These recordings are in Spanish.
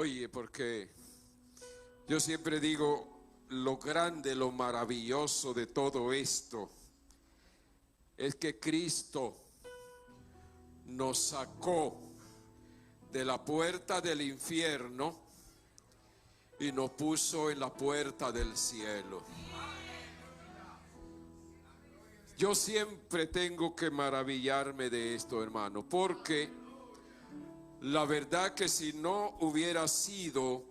Oye, porque yo siempre digo, lo grande, lo maravilloso de todo esto es que Cristo nos sacó de la puerta del infierno y nos puso en la puerta del cielo. Yo siempre tengo que maravillarme de esto, hermano, porque la verdad que si no hubiera sido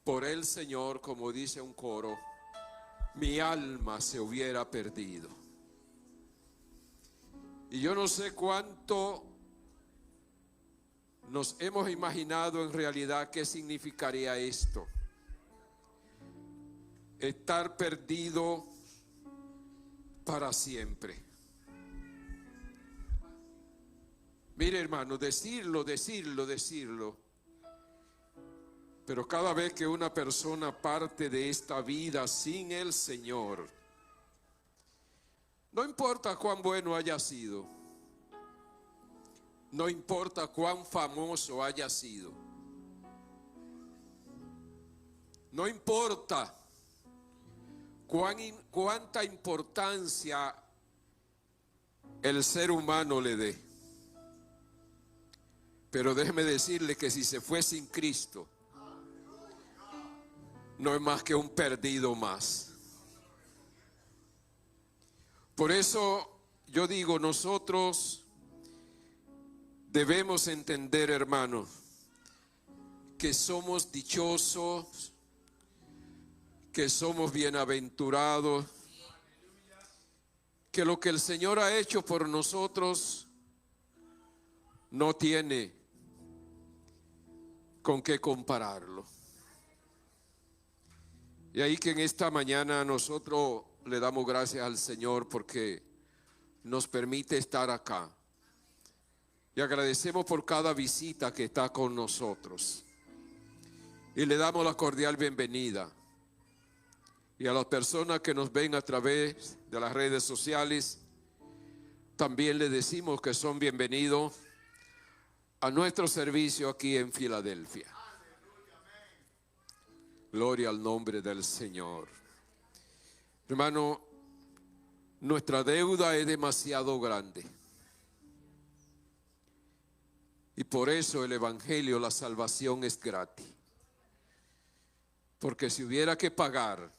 por el Señor, como dice un coro, mi alma se hubiera perdido. Y yo no sé cuánto nos hemos imaginado en realidad qué significaría esto. Estar perdido para siempre. Mire, hermano, decirlo. Pero cada vez que una persona parte de esta vida sin el Señor, no importa cuán bueno haya sido, no importa cuán famoso haya sido, no importa cuánta importancia el ser humano le dé, pero déjeme decirle que si se fue sin Cristo, no es más que un perdido más. Por eso yo digo, nosotros debemos entender, hermanos, que somos dichosos, que somos bienaventurados, que lo que el Señor ha hecho por nosotros no tiene con qué compararlo. Y ahí que en esta mañana nosotros le damos gracias al Señor porque nos permite estar acá. Y agradecemos por cada visita que está con nosotros. Y le damos la cordial bienvenida. Y a las personas que nos ven a través de las redes sociales, también le decimos que son bienvenidos a nuestro servicio aquí en Filadelfia. Gloria al nombre del Señor. Hermano, nuestra deuda es demasiado grande. Y por eso el Evangelio, la salvación es gratis. Porque si hubiera que pagar,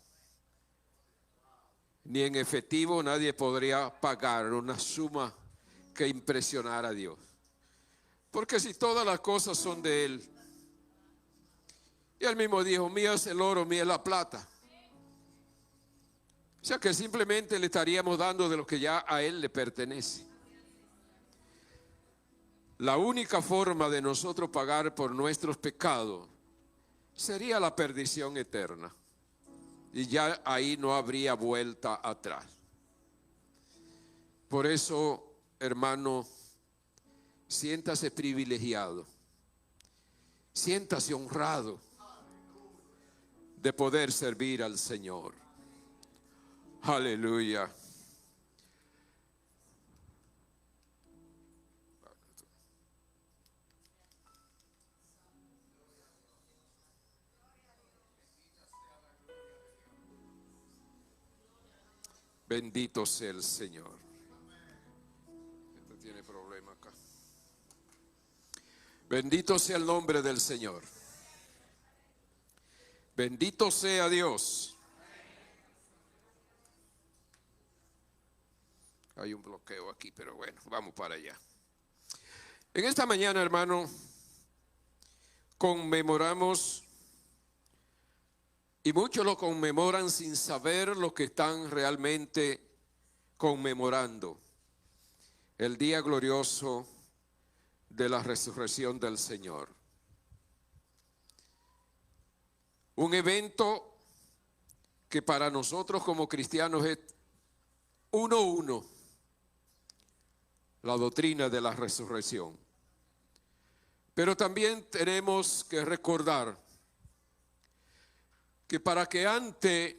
ni en efectivo nadie podría pagar una suma que impresionara a Dios. Porque si todas las cosas son de Él, y Él mismo dijo, mío es el oro, mía es la plata. O sea que simplemente le estaríamos dando de lo que ya a Él le pertenece. La única forma de nosotros pagar por nuestros pecados sería la perdición eterna. Y ya ahí no habría vuelta atrás. Por eso, hermano, siéntase privilegiado, siéntase honrado de poder servir al Señor. Aleluya. Bendito sea el Señor. Este tiene problema acá. Bendito sea el nombre del Señor. Bendito sea Dios. Hay un bloqueo aquí, pero bueno, vamos para allá. En esta mañana, hermano, conmemoramos, y muchos lo conmemoran sin saber lo que están realmente conmemorando, el día glorioso de la resurrección del Señor. Un evento que para nosotros como cristianos es uno, la doctrina de la resurrección. Pero también tenemos que recordar que para que antes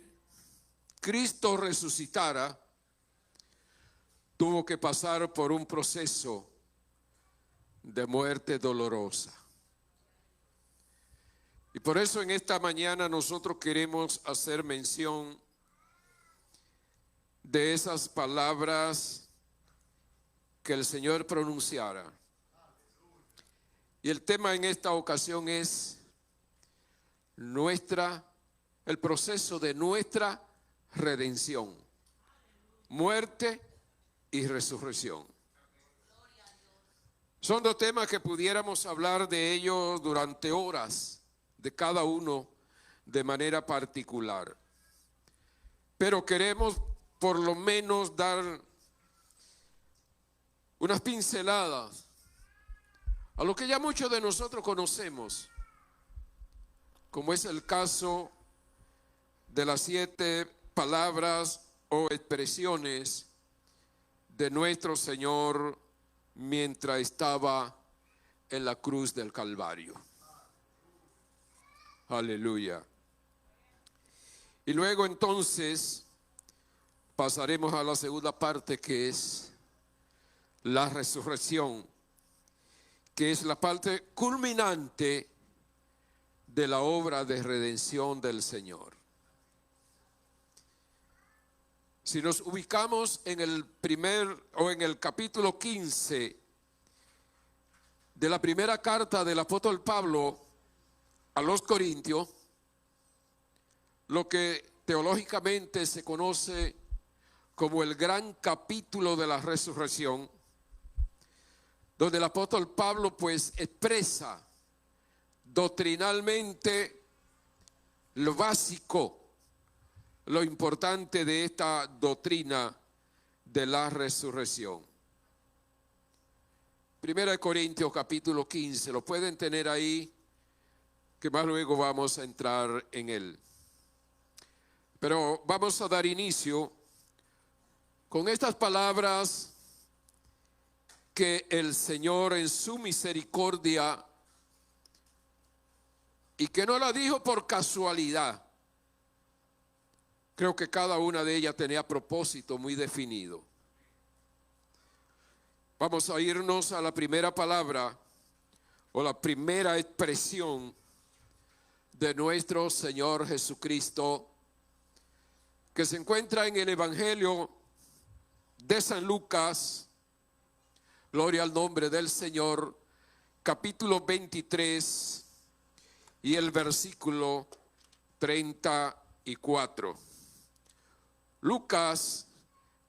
Cristo resucitara, tuvo que pasar por un proceso de muerte dolorosa. por eso en esta mañana nosotros queremos hacer mención de esas palabras que el Señor pronunciara. Y el tema en esta ocasión es el proceso de nuestra redención, muerte y resurrección. Son dos temas que pudiéramos hablar de ellos durante horas, de cada uno de manera particular. Pero queremos por lo menos dar unas pinceladas a lo que ya muchos de nosotros conocemos, como es el caso de las 7 palabras o expresiones de nuestro Señor mientras estaba en la cruz del Calvario. Aleluya. Y luego entonces pasaremos a la segunda parte, que es la resurrección, que es la parte culminante de la obra de redención del Señor. Si nos ubicamos en el capítulo 15 de la primera carta del apóstol Pablo a los Corintios, lo que teológicamente se conoce como el gran capítulo de la resurrección, donde el apóstol Pablo pues expresa doctrinalmente lo básico, lo importante de esta doctrina de la resurrección. Primera de Corintios capítulo 15, lo pueden tener ahí, que más luego vamos a entrar en él. Pero vamos a dar inicio con estas palabras que el Señor en su misericordia, y que no la dijo por casualidad. Creo que cada una de ellas tenía propósito muy definido. Vamos a irnos a la primera palabra o la primera expresión de nuestro Señor Jesucristo, que se encuentra en el Evangelio de San Lucas, gloria al nombre del Señor, capítulo 23 y el versículo 34. Lucas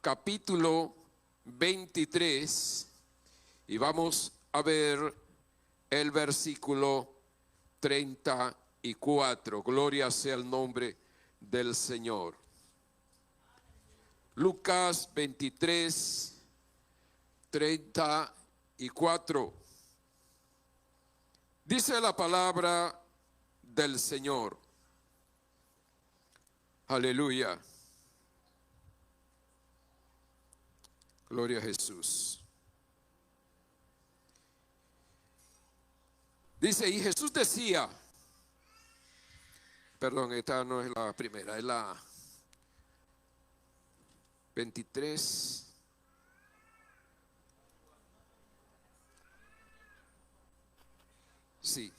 capítulo 23 y vamos a ver el versículo 34. Gloria sea el nombre del Señor. Lucas 23, 34. Dice la palabra del Señor. Aleluya. Gloria a Jesús. Dice, y Jesús decía, perdón, esta no es la primera, es la 23. Sí.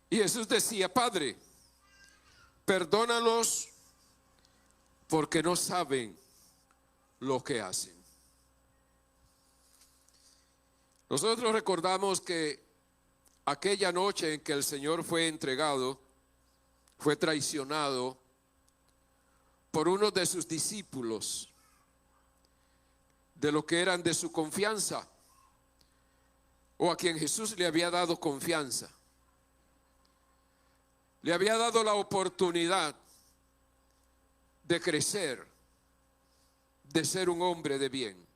Y Jesús decía, Padre, perdónalos porque no saben lo que hacen. Nosotros recordamos que aquella noche en que el Señor fue entregado, fue traicionado por uno de sus discípulos, de lo que eran de su confianza, o a quien Jesús le había dado confianza. Le había dado la oportunidad de crecer, de ser un hombre de bien.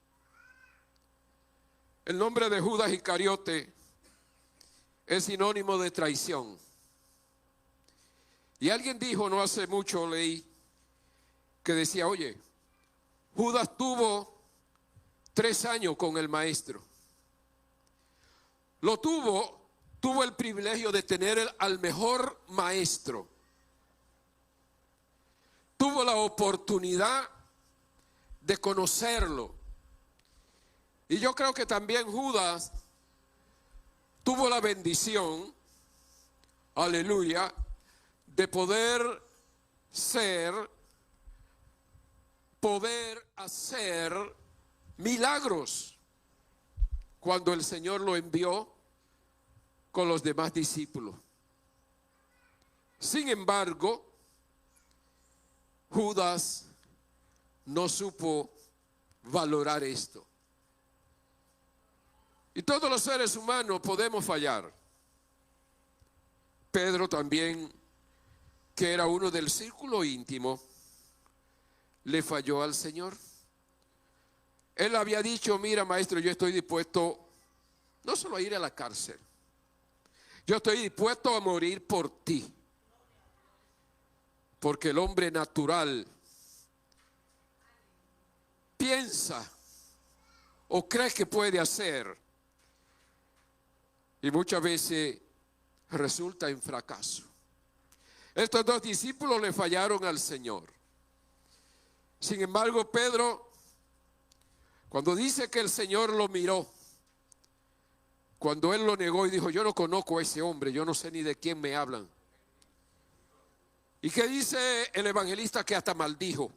El nombre de Judas Iscariote es sinónimo de traición. Y alguien dijo, no hace mucho leí, que decía, oye, Judas tuvo 3 años con el maestro. Tuvo el privilegio de tener al mejor maestro. Tuvo la oportunidad de conocerlo. Y yo creo que también Judas tuvo la bendición, aleluya, de poder hacer milagros cuando el Señor lo envió con los demás discípulos. Sin embargo, Judas no supo valorar esto. Y todos los seres humanos podemos fallar. Pedro también, que era uno del círculo íntimo, le falló al Señor. Él había dicho: mira, maestro, yo estoy dispuesto no solo a ir a la cárcel, yo estoy dispuesto a morir por ti. Porque el hombre natural piensa o cree que puede hacer, y muchas veces resulta en fracaso. Estos dos discípulos le fallaron al Señor. Sin embargo, Pedro, cuando dice que el Señor lo miró, cuando él lo negó y dijo: yo no conozco a ese hombre, yo no sé ni de quién me hablan. ¿Y qué dice el evangelista? Que hasta maldijo.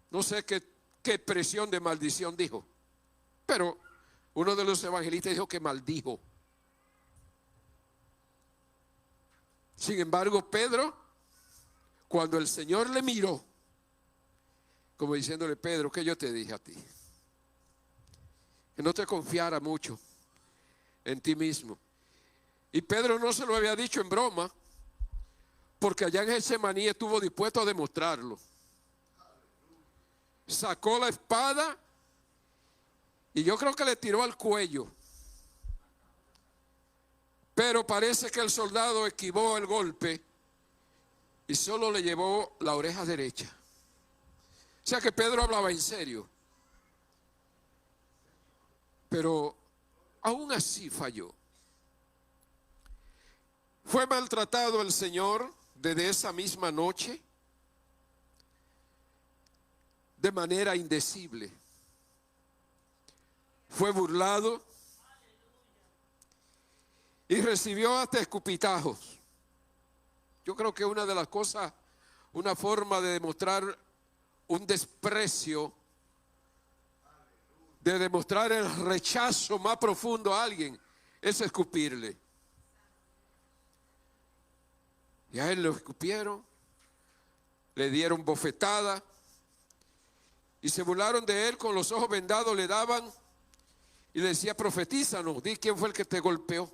No sé qué expresión de maldición dijo, pero uno de los evangelistas dijo que maldijo. Sin embargo, Pedro, cuando el Señor le miró, como diciéndole: Pedro, ¿qué yo te dije a ti? Que no te confiara mucho en ti mismo. Y Pedro no se lo había dicho en broma, porque allá en Getsemaní estuvo dispuesto a demostrarlo. Sacó la espada y yo creo que le tiró al cuello. Pero parece que el soldado esquivó el golpe y solo le llevó la oreja derecha. O sea que Pedro hablaba en serio. Pero aún así falló. Fue maltratado el Señor desde esa misma noche de manera indecible. Fue burlado y recibió hasta escupitajos. Yo creo que una de las cosas, una forma de demostrar un desprecio, de demostrar el rechazo más profundo a alguien, es escupirle. Y a él lo escupieron, le dieron bofetada y se burlaron de él. Con los ojos vendados le daban y le decía: profetízanos, di quién fue el que te golpeó.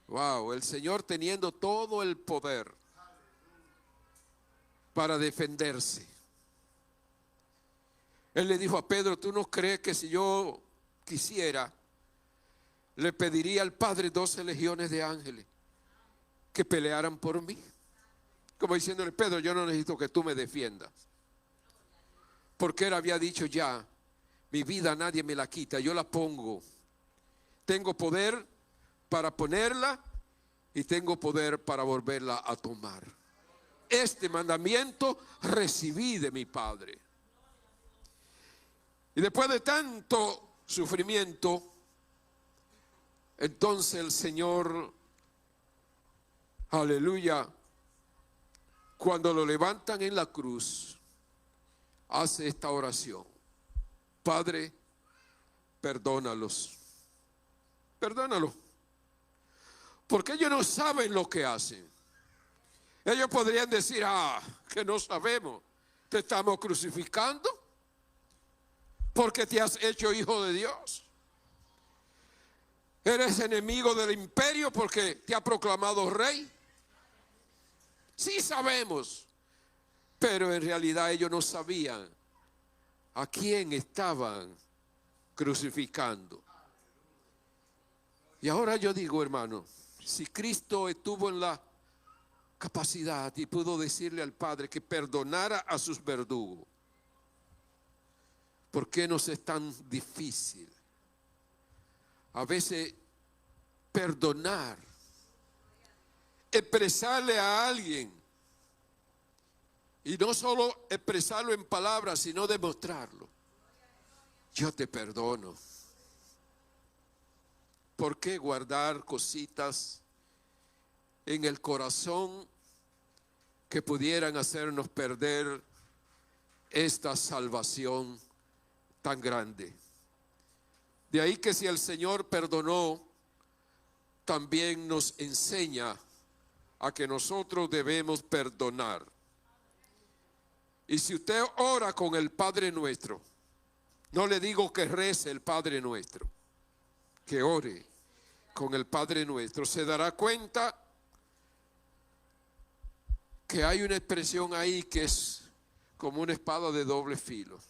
Wow, el Señor teniendo todo el poder para defenderse. Él le dijo a Pedro: ¿tú no crees que si yo quisiera, le pediría al Padre 12 legiones de ángeles que pelearan por mí? Como diciéndole: Pedro, yo no necesito que tú me defiendas, porque él había dicho ya: mi vida nadie me la quita, yo la pongo. Tengo poder para ponerla y tengo poder para volverla a tomar. Este mandamiento recibí de mi Padre. Y después de tanto sufrimiento, entonces el Señor, aleluya, cuando lo levantan en la cruz, hace esta oración: Padre, perdónalos. Perdónalos, porque ellos no saben lo que hacen. Ellos podrían decir: que no sabemos, te estamos crucificando porque te has hecho hijo de Dios. Eres enemigo del imperio porque te ha proclamado rey. Sí sabemos, pero en realidad ellos no sabían a quién estaban crucificando. Y ahora yo digo, hermano, si Cristo estuvo en la capacidad y pudo decirle al Padre que perdonara a sus verdugos, ¿por qué nos es tan difícil a veces perdonar, expresarle a alguien? Y no solo expresarlo en palabras, sino demostrarlo. yo te perdono. ¿Por qué guardar cositas en el corazón que pudieran hacernos perder esta salvación tan grande? De ahí que si el Señor perdonó, también nos enseña a que nosotros debemos perdonar. Y si usted ora con el Padre Nuestro, no le digo que rece el Padre Nuestro, que ore con el Padre Nuestro, se dará cuenta que hay una expresión ahí que es como una espada de doble filo.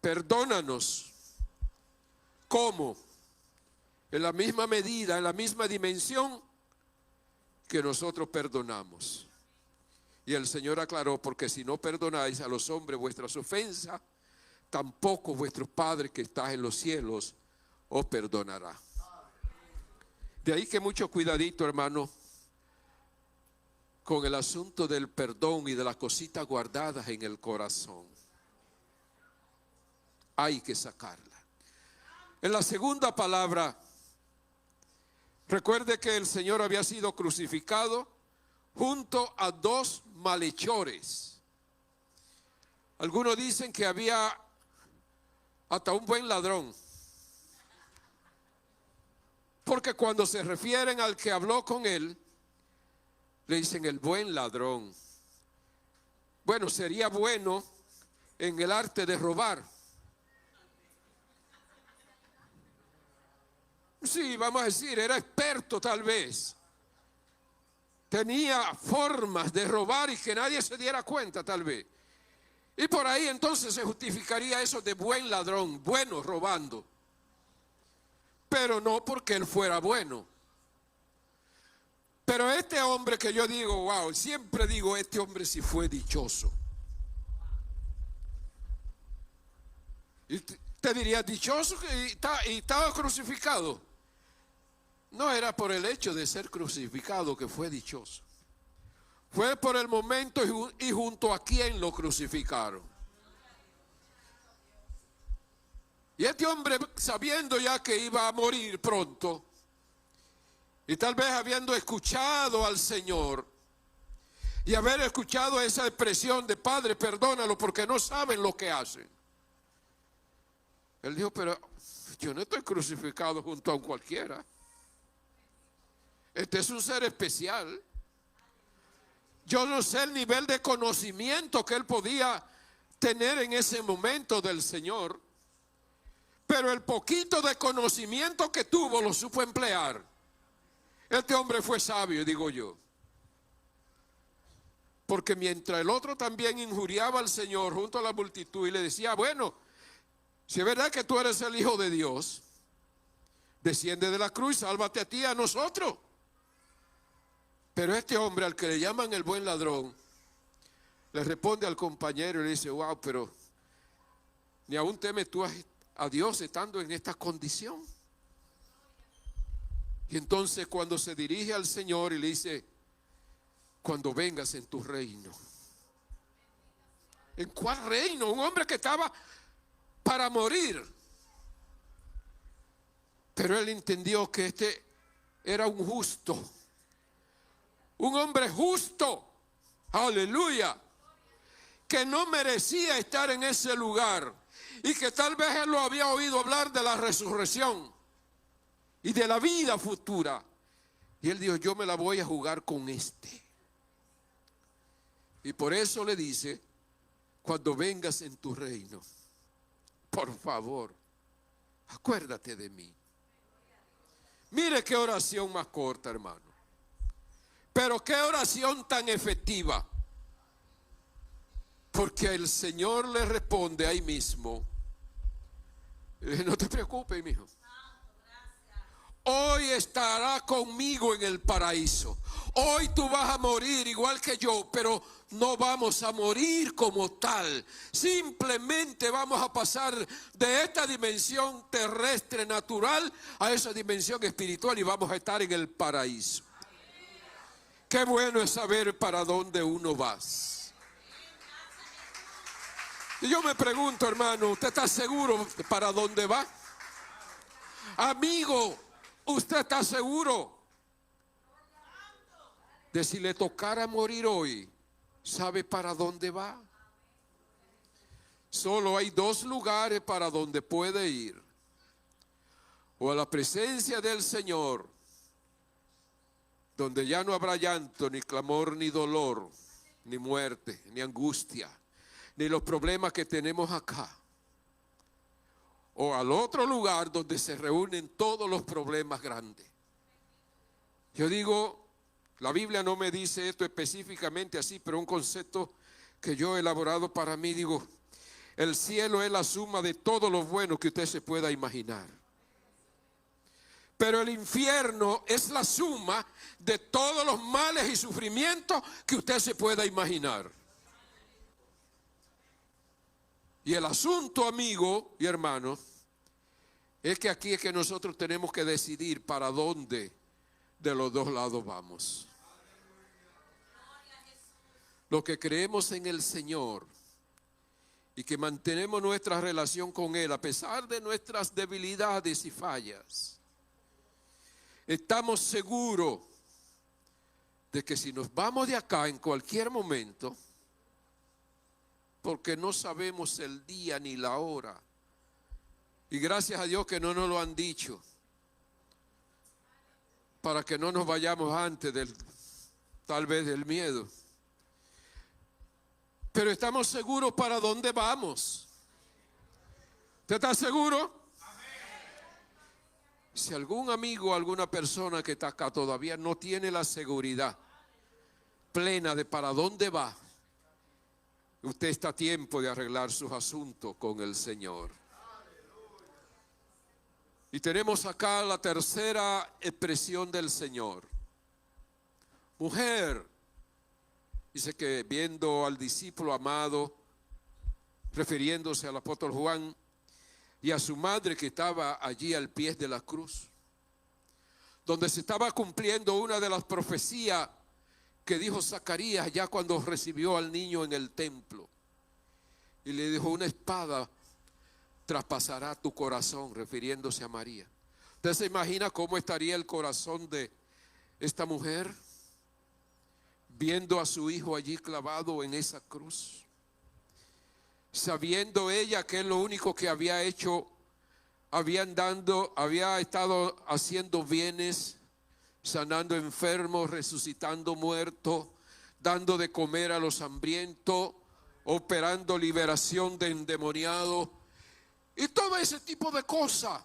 Perdónanos. ¿Cómo? En la misma medida, en la misma dimensión que nosotros perdonamos. Y el Señor aclaró, porque si no perdonáis a los hombres vuestras ofensas, tampoco vuestro Padre que está en los cielos os perdonará. De ahí que mucho cuidadito, hermano, con el asunto del perdón y de las cositas guardadas en el corazón. Hay que sacarla. En la segunda palabra, recuerde que el Señor había sido crucificado junto a dos malhechores. Algunos dicen que había hasta un buen ladrón. Porque cuando se refieren al que habló con él, le dicen el buen ladrón. Bueno, sería bueno en el arte de robar. Sí, vamos a decir, era experto tal vez. Tenía formas de robar y que nadie se diera cuenta tal vez. Y por ahí entonces se justificaría eso de buen ladrón, bueno robando. Pero no porque él fuera bueno. Pero este hombre que yo digo, wow, siempre digo, este hombre sí fue dichoso. Y te diría, dichoso y estaba crucificado. No era por el hecho de ser crucificado que fue dichoso. Fue por el momento y junto a quien lo crucificaron. Y este hombre, sabiendo ya que iba a morir pronto, y tal vez habiendo escuchado al Señor, y haber escuchado esa expresión de Padre, perdónalo porque no saben lo que hacen. Él dijo, pero yo no estoy crucificado junto a un cualquiera. Este es un ser especial. Yo no sé el nivel de conocimiento que él podía tener en ese momento del Señor, pero el poquito de conocimiento que tuvo lo supo emplear. Este hombre fue sabio, digo yo. Porque mientras el otro también injuriaba al Señor junto a la multitud y le decía, bueno, si es verdad que tú eres el Hijo de Dios, desciende de la cruz, sálvate a ti y a nosotros. Pero este hombre al que le llaman el buen ladrón, le responde al compañero y le dice, wow, pero ni aún temes tú a Dios estando en esta condición. Y entonces cuando se dirige al Señor y le dice, cuando vengas en tu reino. ¿En cuál reino? Un hombre que estaba para morir. Pero él entendió que este era un justo. Un hombre justo. Aleluya. Que no merecía estar en ese lugar. Y que tal vez él lo había oído hablar de la resurrección y de la vida futura. Y él dijo, yo me la voy a jugar con este. Y por eso le dice, cuando vengas en tu reino, por favor, acuérdate de mí. Mire qué oración más corta, hermano. Pero qué oración tan efectiva. Porque el Señor le responde ahí mismo. No te preocupes, mi hijo. Hoy estará conmigo en el paraíso. Hoy tú vas a morir igual que yo, pero no vamos a morir como tal. Simplemente vamos a pasar de esta dimensión terrestre natural a esa dimensión espiritual y vamos a estar en el paraíso. Qué bueno es saber para dónde uno va. Y yo me pregunto, hermano, ¿usted está seguro para dónde va? Amigo, ¿usted está seguro de si le tocara morir hoy, sabe para dónde va? Solo hay dos lugares para donde puede ir: o a la presencia del Señor, donde ya no habrá llanto, ni clamor, ni dolor, ni muerte, ni angustia, ni los problemas que tenemos acá; o al otro lugar donde se reúnen todos los problemas grandes. Yo digo, la Biblia no me dice esto específicamente así, pero un concepto que yo he elaborado para mí, digo, el cielo es la suma de todo lo bueno que usted se pueda imaginar. Pero el infierno es la suma de todos los males y sufrimientos que usted se pueda imaginar. Y el asunto, amigo y hermano, es que aquí es que nosotros tenemos que decidir para dónde de los dos lados vamos. Los que creemos en el Señor y que mantenemos nuestra relación con Él a pesar de nuestras debilidades y fallas, estamos seguros de que si nos vamos de acá en cualquier momento, porque no sabemos el día ni la hora, y gracias a Dios que no nos lo han dicho, para que no nos vayamos antes tal vez del miedo. Pero estamos seguros para dónde vamos. ¿Usted está seguro? Si algún amigo, alguna persona que está acá todavía no tiene la seguridad plena de para dónde va, usted está a tiempo de arreglar sus asuntos con el Señor. Y tenemos acá la tercera expresión del Señor. Mujer, dice que viendo al discípulo amado, refiriéndose al apóstol Juan, y a su madre que estaba allí al pie de la cruz, donde se estaba cumpliendo una de las profecías que dijo Zacarías ya cuando recibió al niño en el templo. Y le dijo, una espada traspasará tu corazón, refiriéndose a María. ¿Usted se imagina cómo estaría el corazón de esta mujer viendo a su hijo allí clavado en esa cruz? Sabiendo ella que es lo único que había hecho, había estado haciendo bienes, sanando enfermos, resucitando muertos, dando de comer a los hambrientos, operando liberación de endemoniados y todo ese tipo de cosas.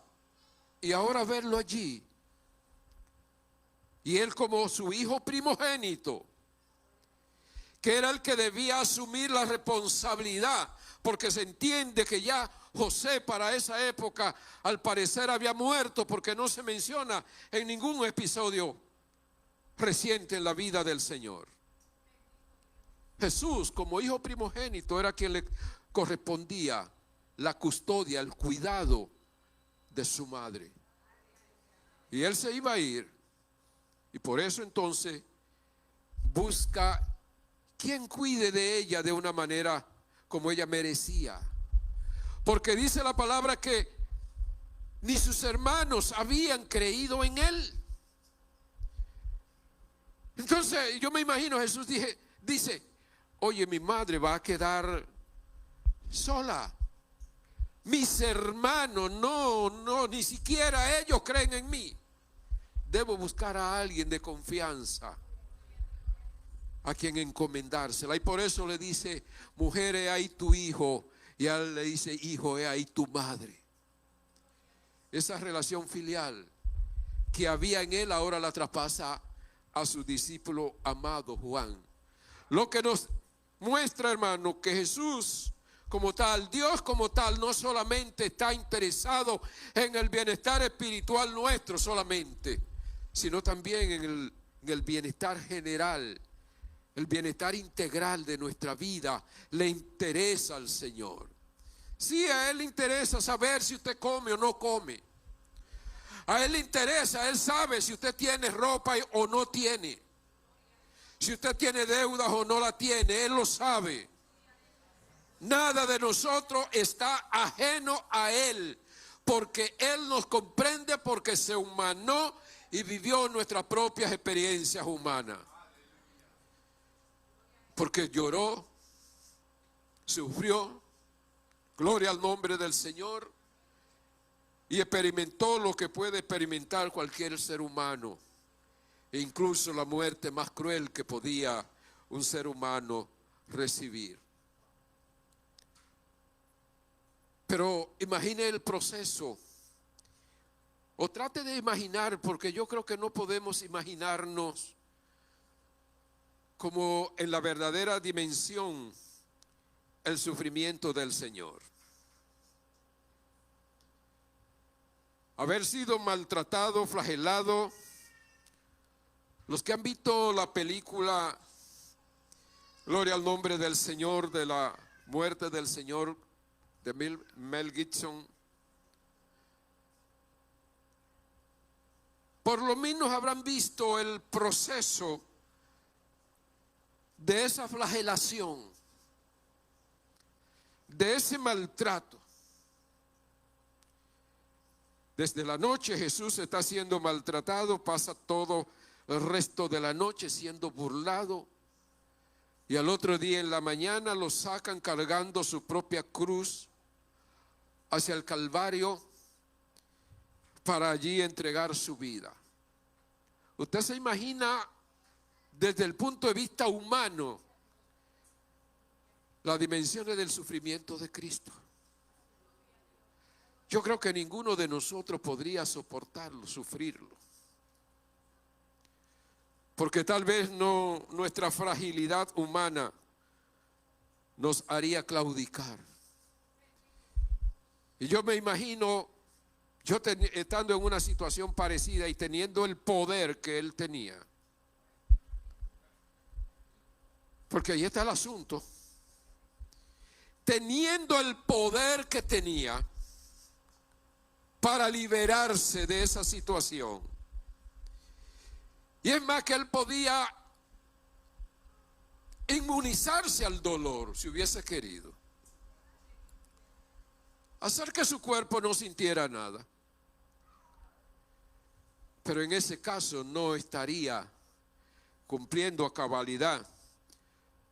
Y ahora verlo allí, y él como su hijo primogénito, que era el que debía asumir la responsabilidad, porque se entiende que ya José para esa época al parecer había muerto, porque no se menciona en ningún episodio reciente en la vida del Señor. Jesús como hijo primogénito era quien le correspondía la custodia, el cuidado de su madre. Y él se iba a ir, y por eso entonces busca quien cuide de ella de una manera como ella merecía, porque dice la palabra que ni sus hermanos habían creído en él. Entonces yo me imagino, Jesús dice, oye, mi madre va a quedar sola, mis hermanos no, ni siquiera ellos creen en mí, debo buscar a alguien de confianza a quien encomendársela. Y por eso le dice, mujer, he ahí tu hijo. Y a él le dice, hijo, he ahí tu madre. Esa relación filial que había en él ahora la traspasa a su discípulo amado Juan. Lo que nos muestra, hermano, que Jesús como tal, Dios como tal, no solamente está interesado en el bienestar espiritual nuestro solamente, sino también en el bienestar general. El bienestar integral de nuestra vida le interesa al Señor. Sí, a Él le interesa saber si usted come o no come. A Él le interesa, Él sabe si usted tiene ropa o no tiene. Si usted tiene deudas o no la tiene, Él lo sabe. Nada de nosotros está ajeno a Él, porque Él nos comprende, porque se humanó y vivió nuestras propias experiencias humanas. Porque lloró, sufrió, gloria al nombre del Señor, y experimentó lo que puede experimentar cualquier ser humano, e incluso la muerte más cruel que podía un ser humano recibir. Pero imagine el proceso, o trate de imaginar, porque yo creo que no podemos imaginarnos como en la verdadera dimensión el sufrimiento del Señor. Haber sido maltratado, flagelado. Los que han visto la película Gloria al nombre del Señor, de la muerte del Señor, de Mel Gibson, por lo menos habrán visto el proceso de esa flagelación, de ese maltrato. Desde la noche Jesús está siendo maltratado, pasa todo el resto de la noche siendo burlado, y al otro día en la mañana lo sacan cargando su propia cruz hacia el Calvario para allí entregar su vida. Usted se imagina desde el punto de vista humano las dimensiones del sufrimiento de Cristo. Yo creo que ninguno de nosotros podría soportarlo, sufrirlo. Porque tal vez no, nuestra fragilidad humana nos haría claudicar. Y yo me imagino, yo estando en una situación parecida y teniendo el poder que él tenía. Porque ahí está el asunto. Teniendo el poder que tenía para liberarse de esa situación. Y es más que él podía inmunizarse al dolor si hubiese querido. Hacer que su cuerpo no sintiera nada. Pero en ese caso no estaría cumpliendo a cabalidad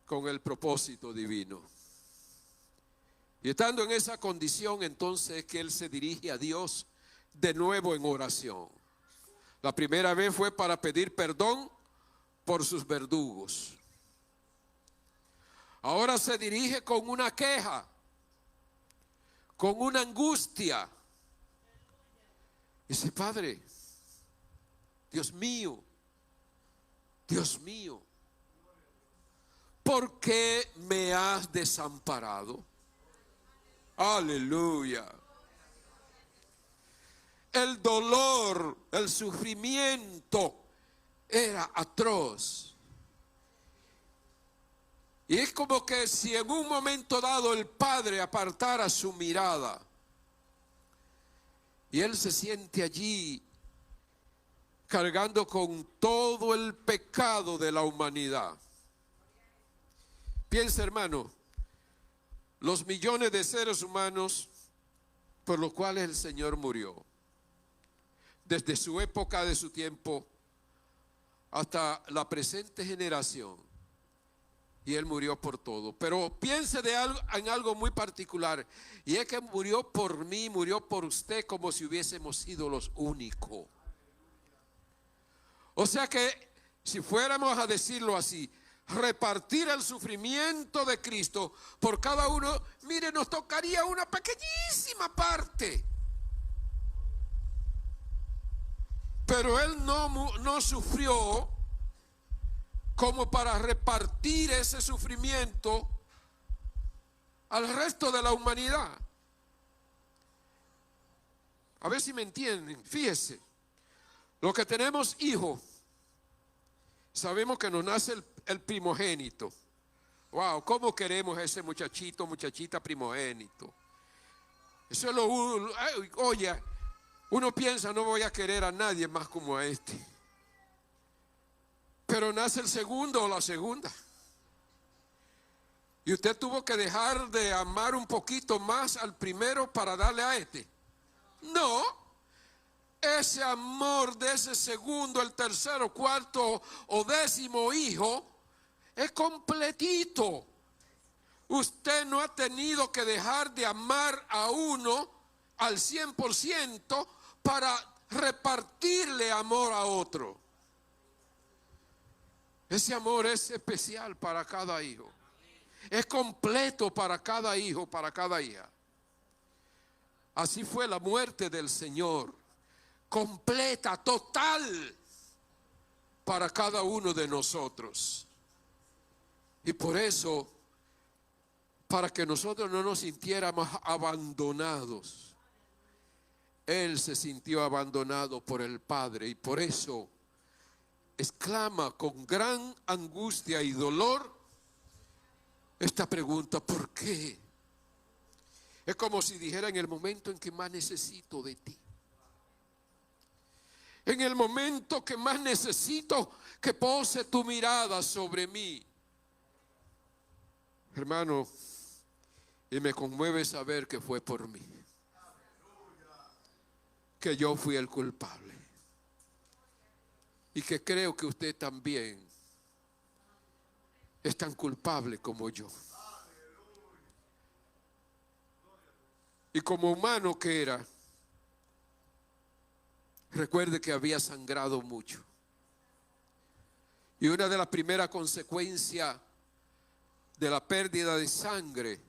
con el propósito divino. Y estando en esa condición, entonces es que él se dirige a Dios de nuevo en oración. La primera vez fue para pedir perdón por sus verdugos. Ahora se dirige con una queja, con una angustia. Dice: Padre, Dios mío, ¿por qué me has desamparado? Aleluya. El dolor, el sufrimiento era atroz. Y es como que si en un momento dado el Padre apartara su mirada y él se siente allí cargando con todo el pecado de la humanidad. Piensa, hermano, los millones de seres humanos por los cuales el Señor murió. Desde su época, de su tiempo, hasta la presente generación. Y Él murió por todo. Pero piense en algo muy particular. Y es que murió por mí, murió por usted, como si hubiésemos sido los únicos. O sea que, si fuéramos a decirlo así, repartir el sufrimiento de Cristo por cada uno, mire, nos tocaría una pequeñísima parte. Pero Él no sufrió como para repartir ese sufrimiento al resto de la humanidad. A ver si me entienden. Fíjese, los que tenemos hijos, sabemos que nos nace el primogénito. Wow, ¿cómo queremos a ese muchachito, muchachita primogénito? Eso es oye, uno piensa: no voy a querer a nadie más como a este. Pero nace el segundo o la segunda. Y usted tuvo que dejar de amar un poquito más al primero para darle a este. No, ese amor de ese segundo, el tercero, cuarto o décimo hijo es completito. Usted no ha tenido que dejar de amar a uno al 100% para repartirle amor a otro. Ese amor es especial para cada hijo. Es completo para cada hijo, para cada hija. Así fue la muerte del Señor. Completa, total, para cada uno de nosotros. Y por eso, para que nosotros no nos sintiéramos abandonados, Él se sintió abandonado por el Padre. Y por eso exclama con gran angustia y dolor esta pregunta: ¿por qué? Es como si dijera: en el momento en que más necesito de ti, en el momento que más necesito que pose tu mirada sobre mí. Hermano, y me conmueve saber que fue por mí, que yo fui el culpable, y que creo que usted también es tan culpable como yo. Y como humano que era, recuerde que había sangrado mucho. Y una de las primeras consecuencias de la pérdida de sangre,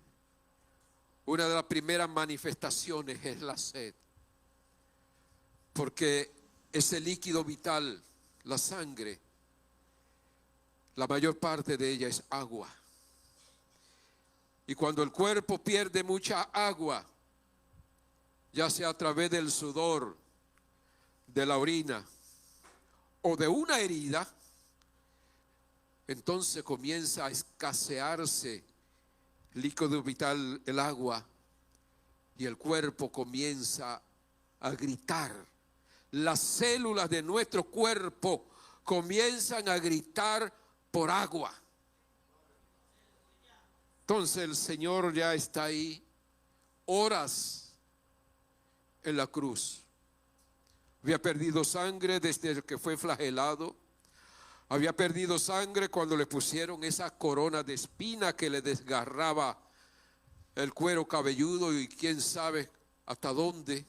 una de las primeras manifestaciones es la sed. Porque ese líquido vital, la sangre, la mayor parte de ella es agua. Y cuando el cuerpo pierde mucha agua, ya sea a través del sudor, de la orina o de una herida, entonces comienza a escasearse líquido vital, el agua, y el cuerpo comienza a gritar. Las células de nuestro cuerpo comienzan a gritar por agua. Entonces el Señor ya está ahí horas en la cruz. Había perdido sangre desde que fue flagelado. Había perdido sangre cuando le pusieron esa corona de espina que le desgarraba el cuero cabelludo y quién sabe hasta dónde.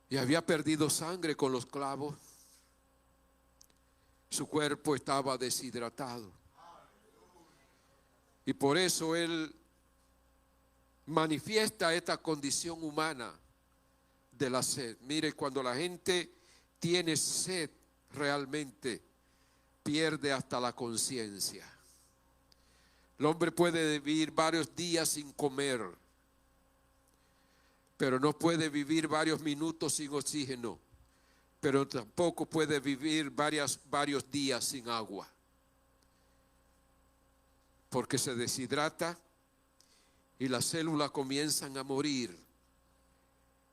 Y había perdido sangre con los clavos. Su cuerpo estaba deshidratado. Y por eso Él manifiesta esta condición humana de la sed. Mire, cuando la gente tiene sed, realmente pierde hasta la conciencia. El hombre puede vivir varios días sin comer, pero no puede vivir varios minutos sin oxígeno, pero tampoco puede vivir varios días sin agua, porque se deshidrata y las células comienzan a morir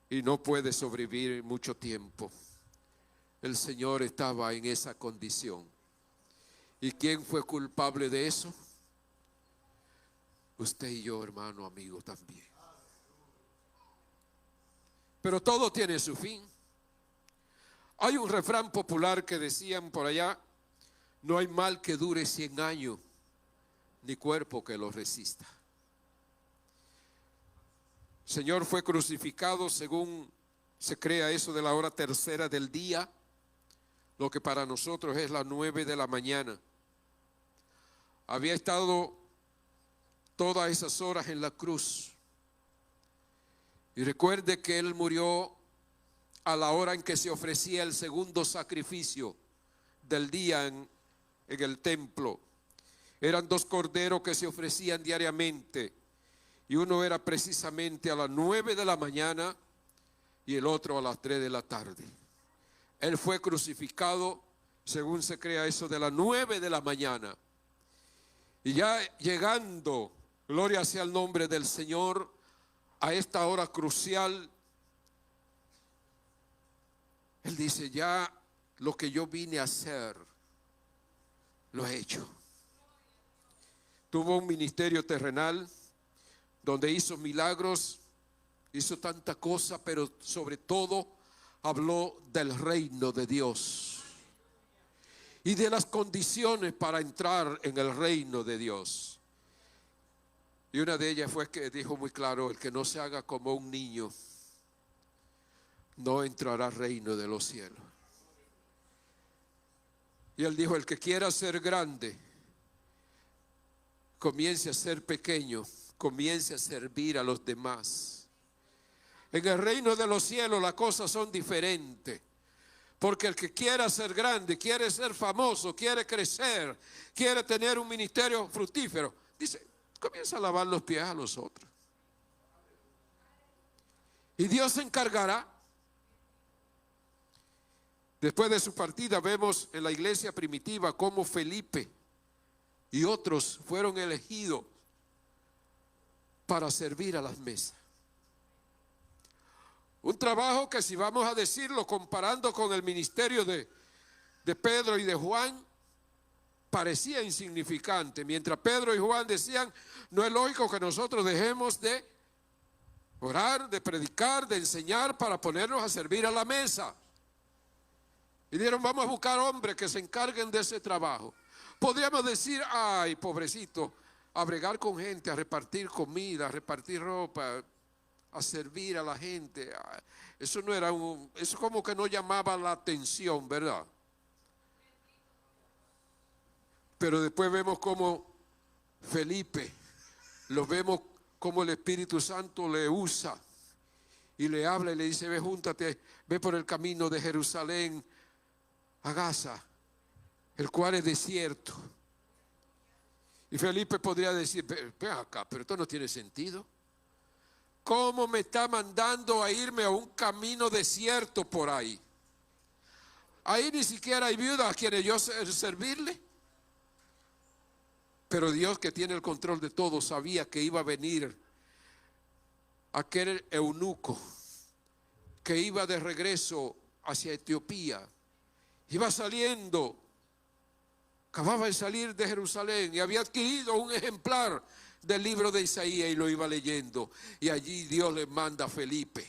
y no puede sobrevivir mucho tiempo. El Señor estaba en esa condición. ¿Y quién fue culpable de eso? Usted y yo, hermano, amigo, también. Pero todo tiene su fin. Hay un refrán popular que decían por allá: no hay mal que dure 100 años, ni cuerpo que lo resista. El Señor fue crucificado, según se crea, eso de la hora tercera del día, lo que para nosotros es las 9 de la mañana. Había estado todas esas horas en la cruz. Y recuerde que Él murió a la hora en que se ofrecía el segundo sacrificio del día en el templo. Eran 2 corderos que se ofrecían diariamente, y uno era precisamente a las 9 de la mañana y el otro a las 3 de la tarde. Él fue crucificado, según se crea, eso de las 9 de la mañana. Y ya llegando, gloria sea el nombre del Señor, a esta hora crucial, Él dice: ya lo que yo vine a hacer, lo he hecho. Tuvo un ministerio terrenal donde hizo milagros, hizo tanta cosa, pero sobre todo habló del reino de Dios y de las condiciones para entrar en el reino de Dios. Y una de ellas fue que dijo muy claro: el que no se haga como un niño no entrará al reino de los cielos. Y él dijo: el que quiera ser grande, comience a ser pequeño, comience a servir a los demás. En el reino de los cielos las cosas son diferentes, porque el que quiera ser grande, quiere ser famoso, quiere crecer, quiere tener un ministerio fructífero, dice, comienza a lavar los pies a los otros. Y Dios se encargará. Después de su partida vemos en la iglesia primitiva cómo Felipe y otros fueron elegidos para servir a las mesas. Un trabajo que, si vamos a decirlo comparando con el ministerio de Pedro y de Juan, parecía insignificante. Mientras Pedro y Juan decían: no es lógico que nosotros dejemos de orar, de predicar, de enseñar para ponernos a servir a la mesa. Y dijeron: vamos a buscar hombres que se encarguen de ese trabajo. Podríamos decir: ay, pobrecito, a bregar con gente, a repartir comida, a repartir ropa, a servir a la gente. Eso no era eso como que no llamaba la atención, ¿verdad? Pero después vemos como Felipe, lo vemos como el Espíritu Santo le usa y le habla y le dice: ve, júntate, ve por el camino de Jerusalén a Gaza, el cual es desierto. Y Felipe podría decir: ve acá, pero esto no tiene sentido. ¿Cómo me está mandando a irme a un camino desierto por ahí? Ahí ni siquiera hay viudas a quienes yo servirle. Pero Dios, que tiene el control de todo, sabía que iba a venir aquel eunuco que iba de regreso hacia Etiopía. Iba saliendo, acababa de salir de Jerusalén y había adquirido un ejemplar del libro de Isaías y lo iba leyendo. Y allí Dios le manda a Felipe.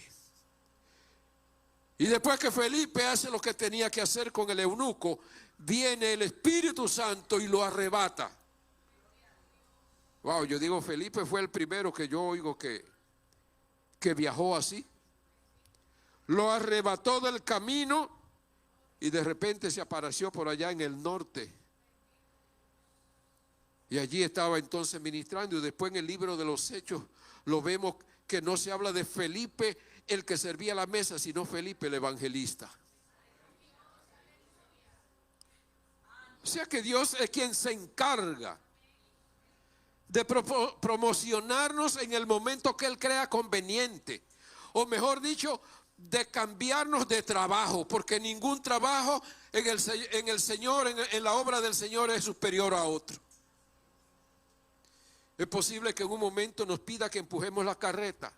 Y después que Felipe hace lo que tenía que hacer con el eunuco, viene el Espíritu Santo y lo arrebata. Wow, yo digo, Felipe fue el primero que yo oigo que viajó así. Lo arrebató del camino y de repente se apareció por allá en el norte. Y allí estaba entonces ministrando. Y después en el libro de los Hechos lo vemos que no se habla de Felipe el que servía la mesa, sino Felipe el evangelista. O sea que Dios es quien se encarga de promocionarnos en el momento que Él crea conveniente. O mejor dicho, de cambiarnos de trabajo, porque ningún trabajo en el Señor, en la obra del Señor, es superior a otro. Es posible que en un momento nos pida que empujemos la carreta,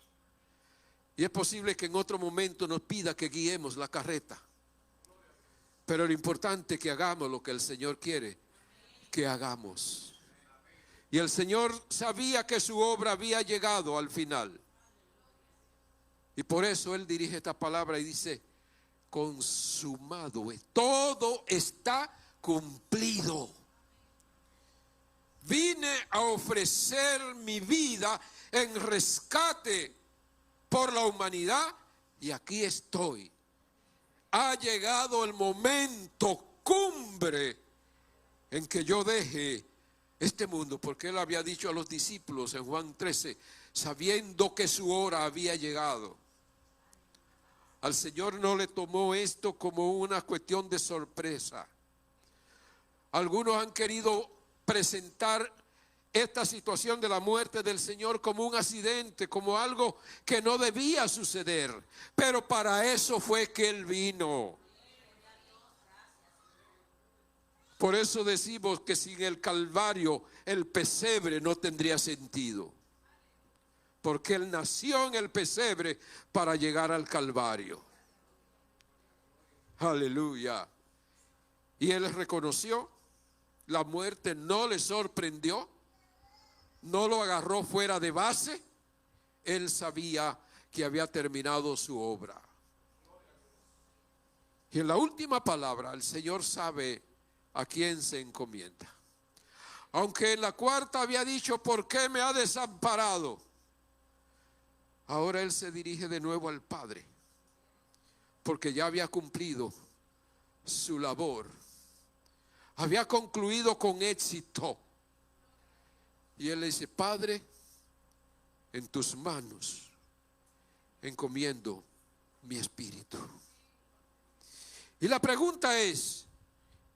y es posible que en otro momento nos pida que guiemos la carreta. Pero lo importante es que hagamos lo que el Señor quiere que hagamos. Y el Señor sabía que su obra había llegado al final. Y por eso Él dirige esta palabra y dice: consumado es. Todo está cumplido. Vine a ofrecer mi vida en rescate por la humanidad y aquí estoy. Ha llegado el momento cumbre en que yo deje este mundo, porque Él había dicho a los discípulos en Juan 13, sabiendo que su hora había llegado. Al Señor no le tomó esto como una cuestión de sorpresa. Algunos han querido presentar esta situación de la muerte del Señor como un accidente, como algo que no debía suceder. Pero para eso fue que Él vino. Por eso decimos que sin el Calvario el pesebre no tendría sentido. Porque Él nació en el pesebre para llegar al Calvario. Aleluya. Y Él reconoció. La muerte no le sorprendió. no lo agarró fuera de base. Él sabía que había terminado su obra. Y en la última palabra, el Señor sabe a quién se encomienda. Aunque en la cuarta había dicho, ¿por qué me ha desamparado? Ahora Él se dirige de nuevo al Padre, porque ya había cumplido su labor. Había concluido con éxito. Y Él le dice, Padre, en tus manos encomiendo mi espíritu. Y la pregunta es,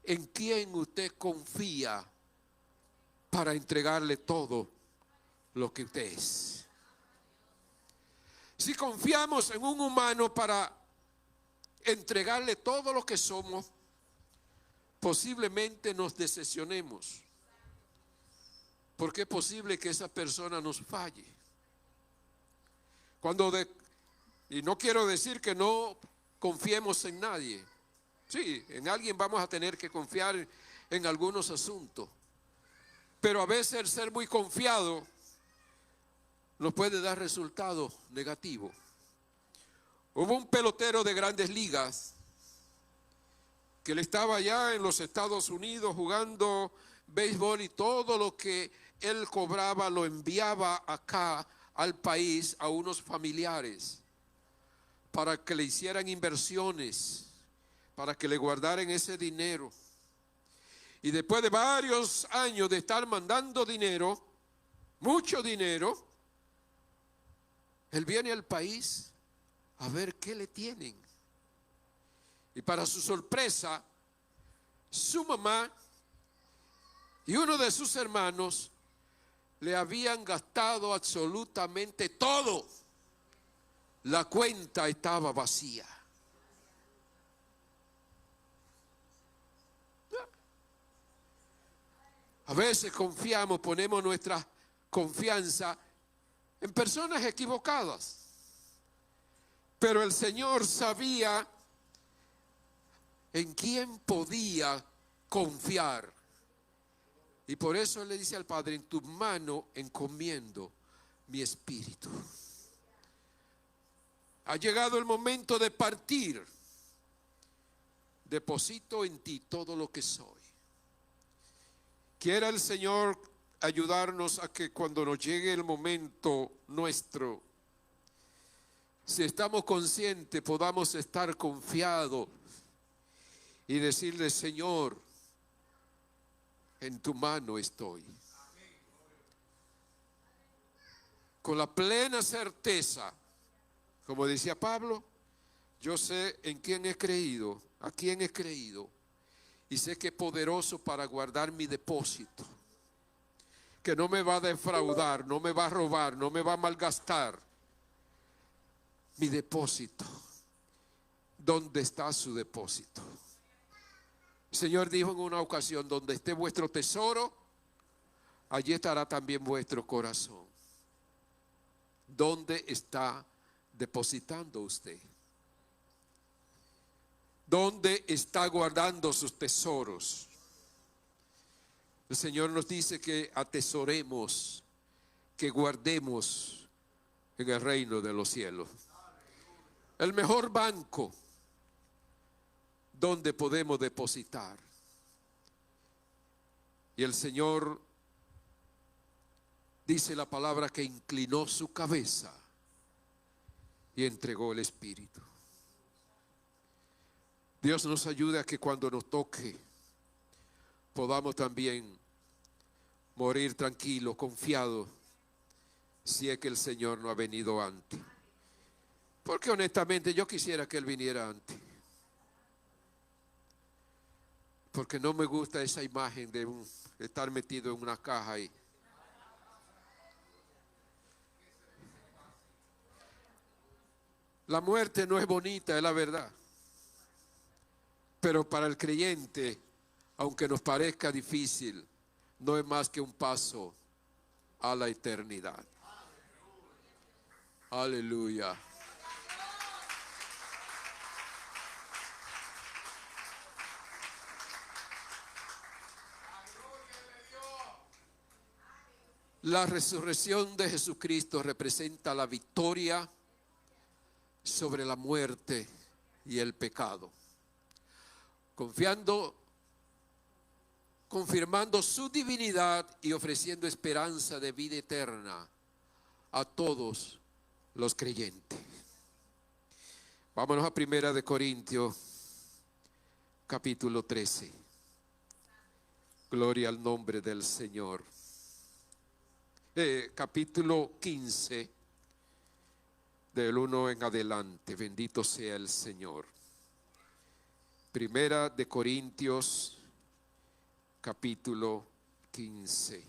¿en quién usted confía para entregarle todo lo que usted es? Si confiamos en un humano para entregarle todo lo que somos, posiblemente nos decepcionemos, porque es posible que esa persona nos falle. Y no quiero decir que no confiemos en nadie. Sí, en alguien vamos a tener que confiar en algunos asuntos, pero a veces el ser muy confiado nos puede dar resultados negativos. Hubo un pelotero de Grandes Ligas que él estaba allá en los Estados Unidos jugando béisbol, y todo lo que él cobraba lo enviaba acá al país a unos familiares para que le hicieran inversiones, para que le guardaran ese dinero. Y después de varios años de estar mandando dinero, mucho dinero, él viene al país a ver qué le tienen. Y para su sorpresa, su mamá y uno de sus hermanos le habían gastado absolutamente todo. La cuenta estaba vacía. A veces confiamos, ponemos nuestra confianza en personas equivocadas. Pero el Señor sabía en quién podía confiar. Y por eso Él le dice al Padre, en tu mano encomiendo mi espíritu. Ha llegado el momento de partir. Deposito en ti todo lo que soy. Quiera el Señor ayudarnos a que cuando nos llegue el momento nuestro, si estamos conscientes, podamos estar confiados y decirle, Señor, en tu mano estoy. Con la plena certeza, como decía Pablo, yo sé en quién he creído, a quién he creído, y sé que es poderoso para guardar mi depósito, que no me va a defraudar, no me va a robar, no me va a malgastar mi depósito. ¿Dónde está su depósito? El Señor dijo en una ocasión, donde esté vuestro tesoro, allí estará también vuestro corazón. ¿Dónde está depositando usted? ¿Dónde está guardando sus tesoros? El Señor nos dice que atesoremos, que guardemos en el reino de los cielos. El mejor banco donde podemos depositar. Y el Señor dice la palabra que inclinó su cabeza y entregó el Espíritu. Dios nos ayude a que cuando nos toque podamos también morir tranquilos, confiados, si es que el Señor no ha venido antes. Porque honestamente yo quisiera que Él viniera antes. Porque no me gusta esa imagen de estar metido en una caja ahí. La muerte no es bonita, es la verdad. Pero para el creyente, aunque nos parezca difícil, no es más que un paso a la eternidad. Aleluya. La resurrección de Jesucristo representa la victoria sobre la muerte y el pecado, confirmando su divinidad y ofreciendo esperanza de vida eterna a todos los creyentes. Vámonos a Primera de Corintios, capítulo 13. Gloria al nombre del Señor. Capítulo 15, del 1 en adelante. Bendito sea el Señor. Primera de Corintios, capítulo 15.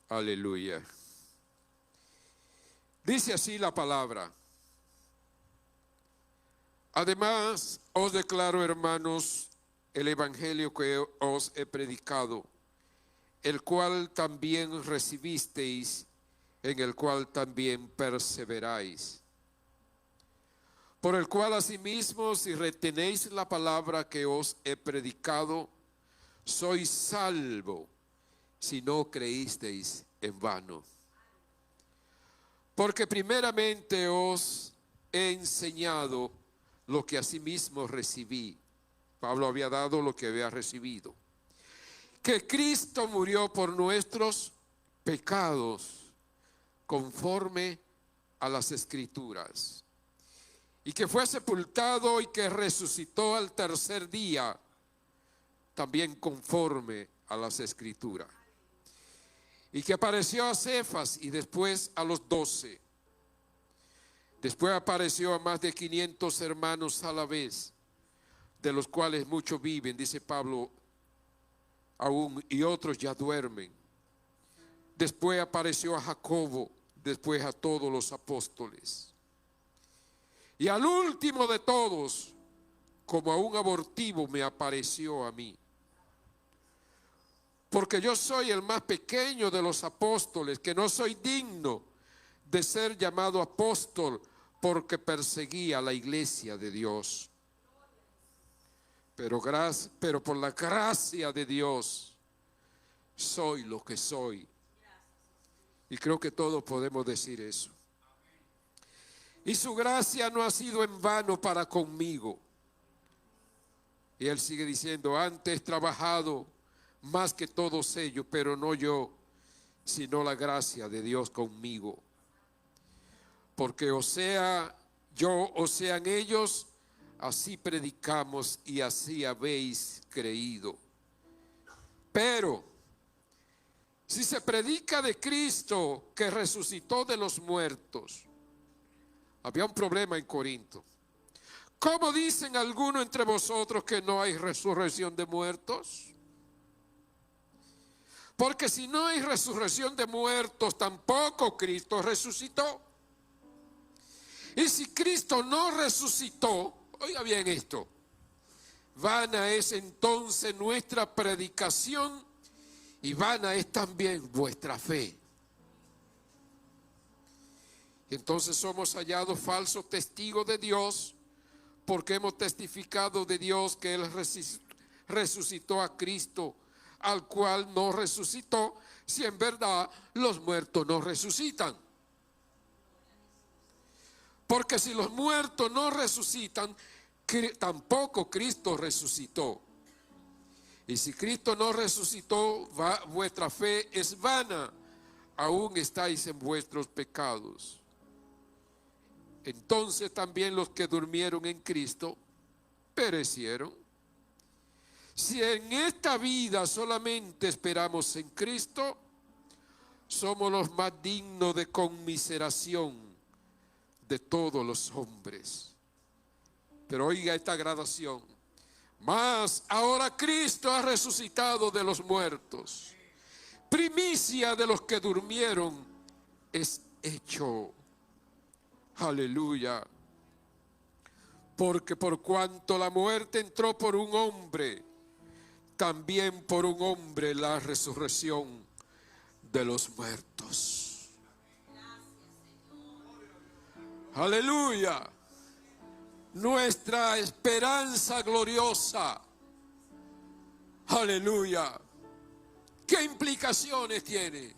Aleluya. Dice así la palabra. Además, os declaro, hermanos, el evangelio que os he predicado, el cual también recibisteis, en el cual también perseveráis, por el cual asimismo, si retenéis la palabra que os he predicado, sois salvo, si no creísteis en vano. Porque primeramente os he enseñado lo que asimismo recibí. Pablo había dado lo que había recibido. Que Cristo murió por nuestros pecados, conforme a las Escrituras, y que fue sepultado y que resucitó al tercer día, también conforme a las Escrituras, y que apareció a Cefas y después a los 12. Después apareció a más de 500 hermanos a la vez, de los cuales muchos viven, dice Pablo, aún, y otros ya duermen. Después apareció a Jacobo, después a todos los apóstoles. Y al último de todos, como a un abortivo, me apareció a mí. Porque yo soy el más pequeño de los apóstoles, que no soy digno de ser llamado apóstol, porque perseguía la iglesia de Dios. Pero por la gracia de Dios soy lo que soy. Y creo que todos podemos decir eso. Y su gracia no ha sido en vano para conmigo. Y él sigue diciendo, antes he trabajado más que todos ellos, pero no yo, sino la gracia de Dios conmigo. Porque o sea yo o sean ellos, así predicamos y así habéis creído. Pero si se predica de Cristo que resucitó de los muertos, había un problema en Corinto. ¿Cómo dicen algunos entre vosotros que no hay resurrección de muertos? Porque si no hay resurrección de muertos, tampoco Cristo resucitó. Y si Cristo no resucitó, oiga bien esto, vana es entonces nuestra predicación y vana es también vuestra fe. Entonces somos hallados falsos testigos de Dios, porque hemos testificado de Dios que Él resucitó a Cristo, al cual no resucitó, si en verdad los muertos no resucitan. Porque si los muertos no resucitan, tampoco Cristo resucitó. Y si Cristo no resucitó, vuestra fe es vana, aún estáis en vuestros pecados. Entonces también los que durmieron en Cristo perecieron. Si en esta vida solamente esperamos en Cristo, somos los más dignos de conmiseración de todos los hombres. Pero oiga esta gradación. Mas ahora Cristo ha resucitado de los muertos. Primicia de los que durmieron es hecho. Aleluya. Porque por cuanto la muerte entró por un hombre, también por un hombre la resurrección de los muertos. Aleluya. Nuestra esperanza gloriosa. Aleluya. ¿Qué implicaciones tiene?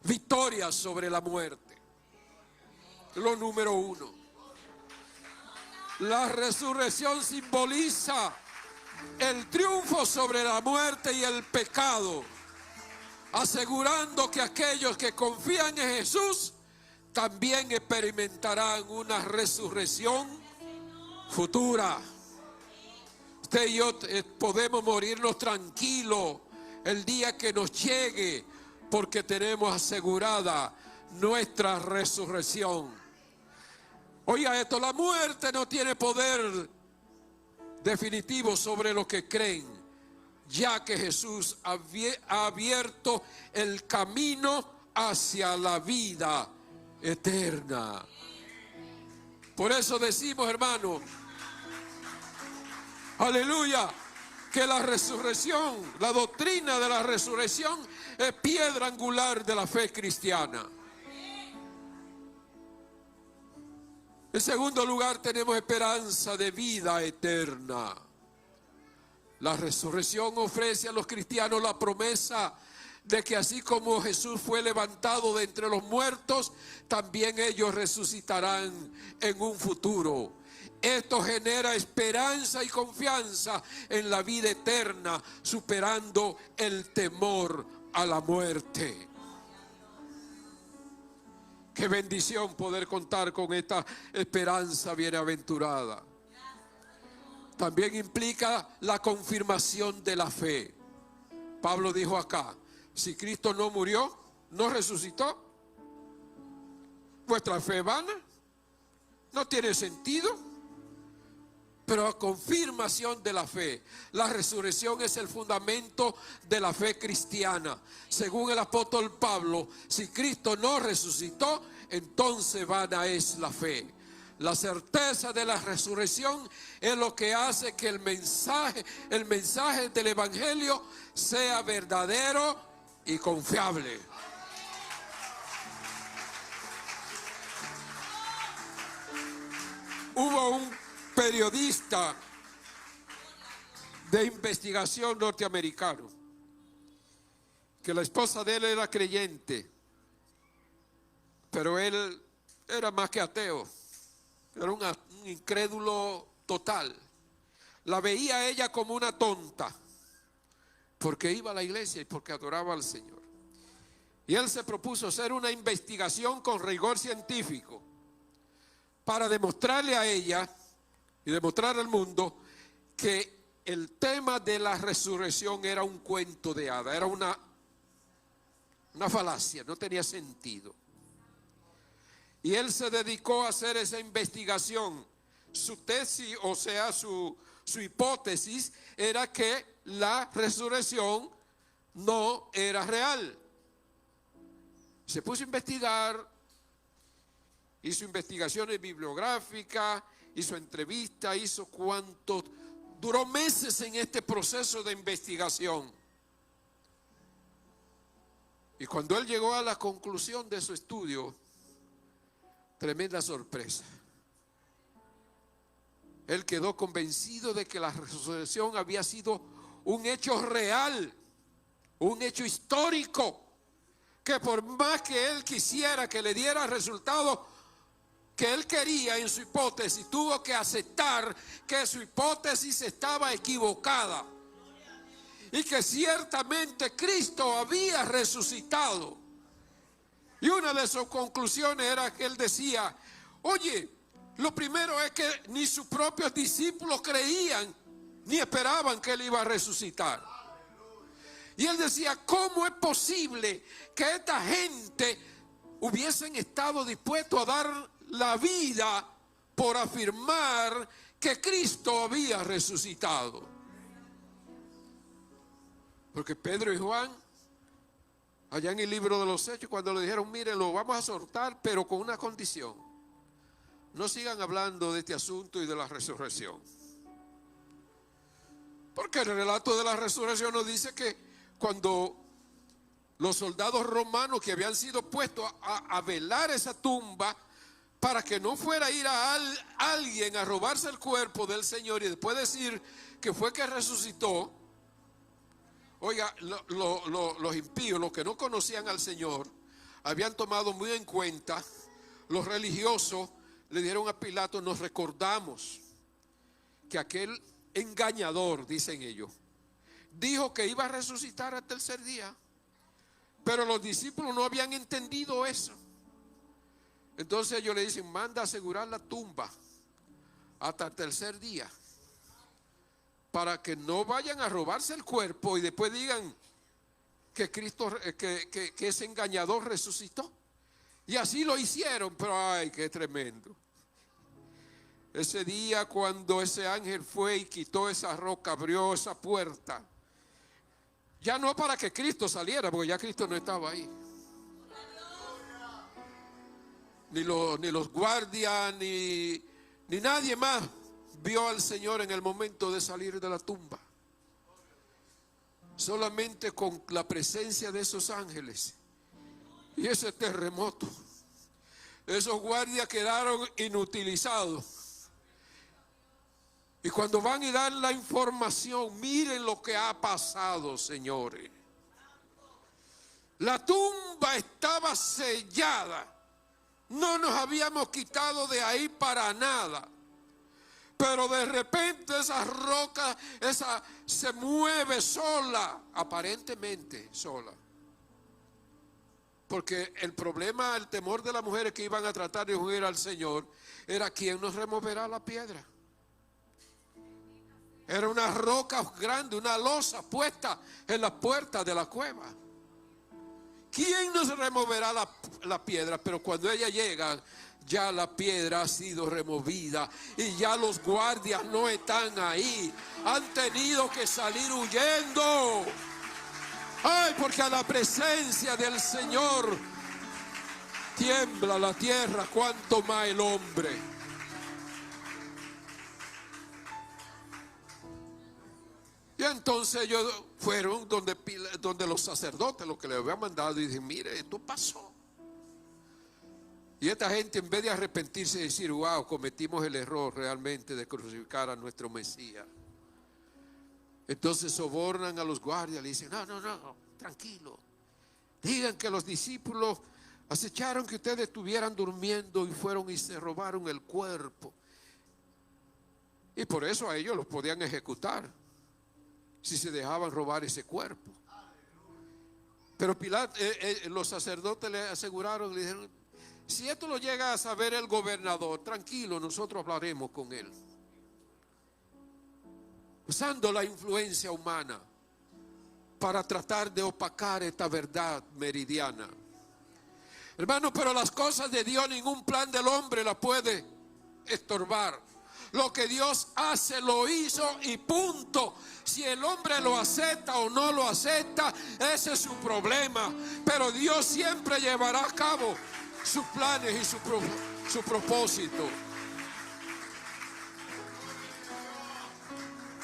Victoria sobre la muerte. Lo número uno. La resurrección simboliza el triunfo sobre la muerte y el pecado, asegurando que aquellos que confían en Jesús también experimentarán una resurrección futura. Usted y yo podemos morirnos tranquilos el día que nos llegue, porque tenemos asegurada nuestra resurrección. Oiga esto, la muerte no tiene poder definitivo sobre los que creen, ya que Jesús ha abierto el camino hacia la vida eterna. Por eso decimos, hermano, aleluya, que la resurrección, la doctrina de la resurrección es piedra angular de la fe cristiana. En segundo lugar, tenemos esperanza de vida eterna. La resurrección ofrece a los cristianos la promesa de que así como Jesús fue levantado de entre los muertos, también ellos resucitarán en un futuro. Esto genera esperanza y confianza en la vida eterna, superando el temor a la muerte. Qué bendición poder contar con esta esperanza bienaventurada. También implica la confirmación de la fe. Pablo dijo acá, si Cristo no murió, no resucitó, vuestra fe es vana, no tiene sentido. Pero la confirmación de la fe, la resurrección es el fundamento de la fe cristiana. Según el apóstol Pablo, si Cristo no resucitó, entonces vana es la fe. La certeza de la resurrección es lo que hace que el mensaje del evangelio sea verdadero y confiable. Hubo un periodista de investigación norteamericano que la esposa de él era creyente, pero él era más que ateo, era un incrédulo total. La veía a ella como una tonta porque iba a la iglesia y porque adoraba al Señor. Y él se propuso hacer una investigación con rigor científico para demostrarle a ella y demostrar al mundo que el tema de la resurrección era un cuento de hadas, era una falacia, no tenía sentido. Y él se dedicó a hacer esa investigación. Su tesis, o sea, su hipótesis era que la resurrección no era real. Se puso a investigar, hizo investigaciones bibliográficas, hizo entrevistas, hizo cuanto. Duró meses en este proceso de investigación. Y cuando él llegó a la conclusión de su estudio, tremenda sorpresa. Él quedó convencido de que la resurrección había sido un hecho real, un hecho histórico, que por más que él quisiera que le diera resultado que él quería en su hipótesis, tuvo que aceptar que su hipótesis estaba equivocada y que ciertamente Cristo había resucitado. Y una de sus conclusiones era que él decía, oye, lo primero es que ni sus propios discípulos creían ni esperaban que él iba a resucitar. Y él decía, ¿cómo es posible que esta gente hubiesen estado dispuestos a dar la vida por afirmar que Cristo había resucitado? Porque Pedro y Juan, allá en el libro de los Hechos, cuando le dijeron, mire, lo vamos a soltar, pero con una condición: no sigan hablando de este asunto y de la resurrección. Porque el relato de la resurrección nos dice que cuando los soldados romanos que habían sido puestos a velar esa tumba para que no fuera a ir a alguien a robarse el cuerpo del Señor y después decir que fue que resucitó, Oiga, los impíos, los que no conocían al Señor, habían tomado muy en cuenta. Los religiosos le dieron a Pilato: nos recordamos que aquel engañador, dicen ellos, dijo que iba a resucitar al tercer día. Pero los discípulos no habían entendido eso. Entonces ellos le dicen: manda a asegurar la tumba hasta el tercer día, para que no vayan a robarse el cuerpo y después digan que Cristo, que ese engañador resucitó. Y así lo hicieron, pero ay, qué tremendo. Ese día, cuando ese ángel fue y quitó esa roca, abrió esa puerta, ya no para que Cristo saliera, porque ya Cristo no estaba ahí. Ni los guardias, ni nadie más vio al Señor en el momento de salir de la tumba. Solamente con la presencia de esos ángeles y ese terremoto, esos guardias quedaron inutilizados. Y cuando van y dan la información, miren lo que ha pasado, señores. La tumba estaba sellada. No nos habíamos quitado de ahí para nada. Pero de repente esa roca, esa se mueve sola, aparentemente sola. Porque el problema, el temor de las mujeres que iban a tratar de huir al Señor, era: ¿quién nos removerá la piedra? Era una roca grande, una losa puesta en la puerta de la cueva. ¿Quién nos removerá la piedra? Pero cuando ella llega, ya la piedra ha sido removida y ya los guardias no están ahí. Han tenido que salir huyendo. Ay, porque a la presencia del Señor tiembla la tierra, cuanto más el hombre. Y entonces ellos fueron donde los sacerdotes, los que le habían mandado, y dijeron: mire, esto pasó. Y esta gente, en vez de arrepentirse y decir: wow, cometimos el error realmente de crucificar a nuestro Mesías, entonces sobornan a los guardias, le dicen: no, tranquilo. Digan que los discípulos acecharon que ustedes estuvieran durmiendo y fueron y se robaron el cuerpo. Y por eso a ellos los podían ejecutar si se dejaban robar ese cuerpo. Pero Pilato, los sacerdotes le aseguraron, le dijeron: si esto lo llega a saber el gobernador, tranquilo, nosotros hablaremos con él. Usando la influencia humana para tratar de opacar esta verdad meridiana. Hermano, pero las cosas de Dios, ningún plan del hombre la puede estorbar. Lo que Dios hace, lo hizo y punto. Si el hombre lo acepta o no lo acepta, ese es su problema. Pero Dios siempre llevará a cabo sus planes y su propósito.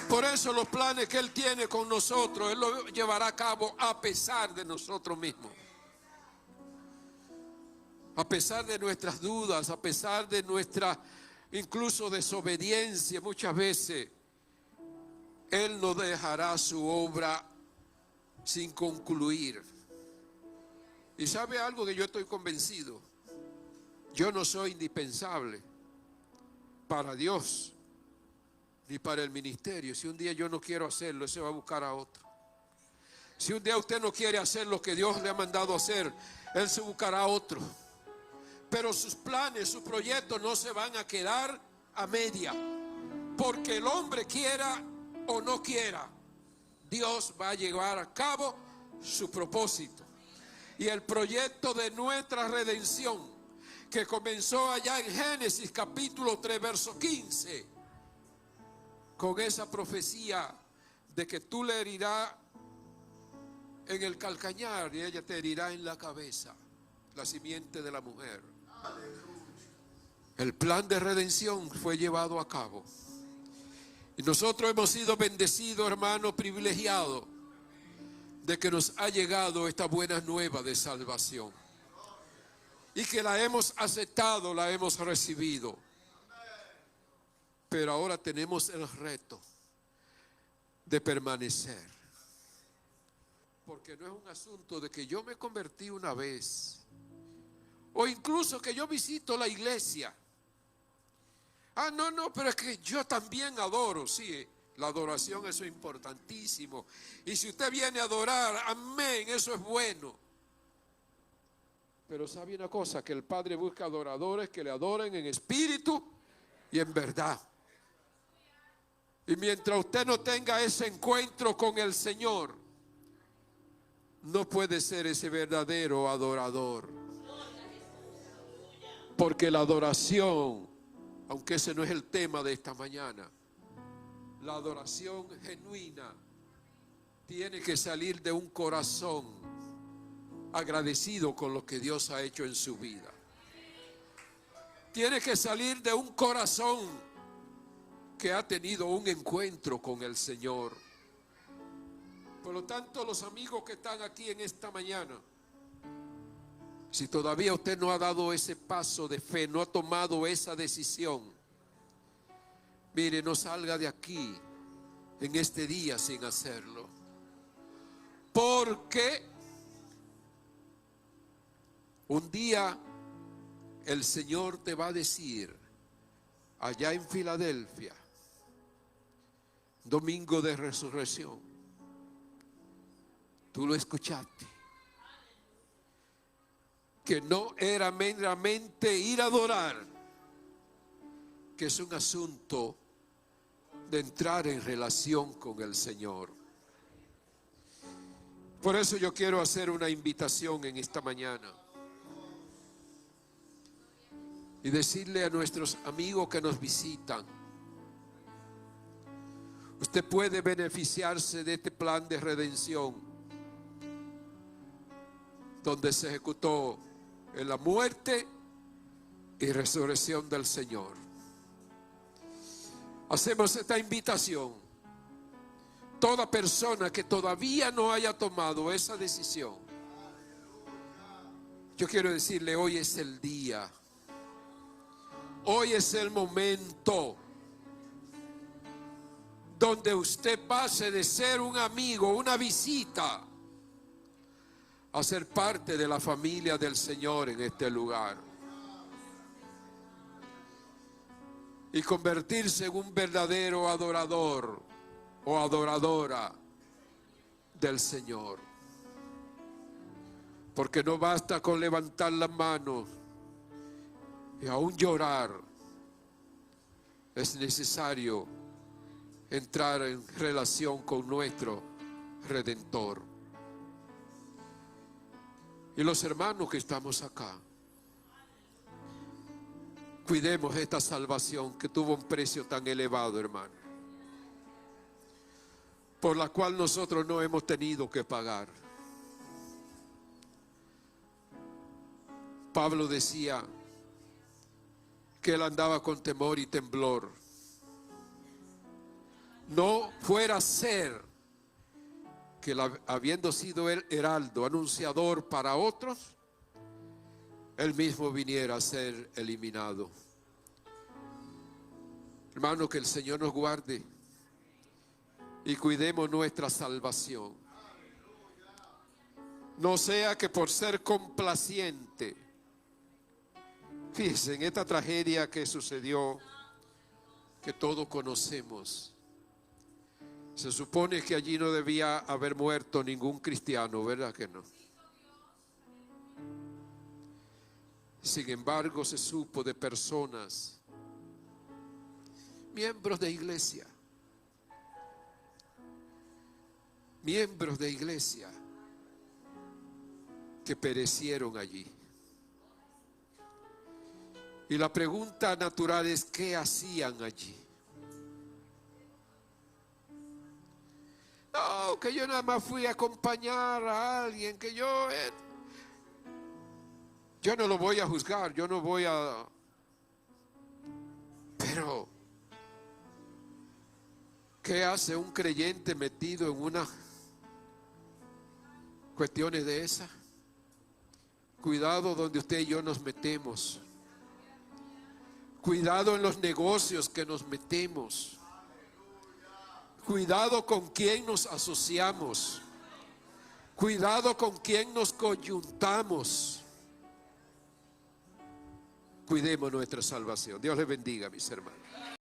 Por eso los planes que Él tiene con nosotros, Él los llevará a cabo a pesar de nosotros mismos. A pesar de nuestras dudas, a pesar de nuestra incluso desobediencia, muchas veces Él no dejará su obra sin concluir. Y sabe algo que yo estoy convencido: yo no soy indispensable para Dios ni para el ministerio. Si un día yo no quiero hacerlo, Él se va a buscar a otro. Si un día usted no quiere hacer lo que Dios le ha mandado hacer, Él se buscará a otro. Pero sus planes, sus proyectos no se van a quedar a media. Porque el hombre quiera o no quiera, Dios va a llevar a cabo su propósito. Y el proyecto de nuestra redención, que comenzó allá en Génesis capítulo 3 verso 15, con esa profecía de que tú le herirás en el calcañar y ella te herirá en la cabeza, la simiente de la mujer. El plan de redención fue llevado a cabo. Y nosotros hemos sido bendecidos, hermanos, privilegiados de que nos ha llegado esta buena nueva de salvación. Y que la hemos aceptado, la hemos recibido. Pero ahora tenemos el reto de permanecer. Porque no es un asunto de que yo me convertí una vez, o incluso que yo visito la iglesia. Ah, no, pero es que yo también adoro. Sí, la adoración, eso es importantísimo. Y si usted viene a adorar, amén, eso es bueno. Pero sabe una cosa, que el Padre busca adoradores que le adoren en espíritu y en verdad. Y mientras usted no tenga ese encuentro con el Señor, no puede ser ese verdadero adorador. Porque la adoración, aunque ese no es el tema de esta mañana, la adoración genuina tiene que salir de un corazón agradecido con lo que Dios ha hecho en su vida. Tiene que salir de un corazón que ha tenido un encuentro con el Señor. Por lo tanto, los amigos que están aquí en esta mañana, si todavía usted no ha dado ese paso de fe, no ha tomado esa decisión, mire, no salga de aquí en este día sin hacerlo. Porque un día el Señor te va a decir, allá en Filadelfia, domingo de resurrección, tú lo escuchaste, que no era meramente ir a adorar, que es un asunto de entrar en relación con el Señor. Por eso yo quiero hacer una invitación en esta mañana y decirle a nuestros amigos que nos visitan, usted puede beneficiarse de este plan de redención, donde se ejecutó en la muerte y resurrección del Señor. Hacemos esta invitación. Toda persona que todavía no haya tomado esa decisión, yo quiero decirle, hoy es el día. Hoy es el momento donde usted pase de ser un amigo, una visita, a ser parte de la familia del Señor en este lugar. Y convertirse en un verdadero adorador o adoradora del Señor. Porque no basta con levantar las manos y aún llorar. Es necesario entrar en relación con nuestro Redentor. Y los hermanos que estamos acá, cuidemos esta salvación que tuvo un precio tan elevado, hermano, por la cual nosotros no hemos tenido que pagar. Pablo decía que él andaba con temor y temblor. No fuera a ser que habiendo sido él heraldo, anunciador para otros, él mismo viniera a ser eliminado. Hermano, que el Señor nos guarde y cuidemos nuestra salvación. No sea que por ser complaciente, fíjense en esta tragedia que sucedió, que todos conocemos. Se supone que allí no debía haber muerto ningún cristiano, ¿verdad que no? Sin embargo, se supo de personas, miembros de iglesia, que perecieron allí. Y la pregunta natural es, ¿qué hacían allí? No, que yo nada más fui a acompañar a alguien, que yo no lo voy a juzgar, yo no voy a... Pero, ¿qué hace un creyente metido en unas cuestiones de esas? Cuidado donde usted y yo nos metemos. Cuidado en los negocios que nos metemos. Cuidado con quién nos asociamos. Cuidado con quien nos coyuntamos. Cuidemos nuestra salvación. Dios les bendiga, mis hermanos.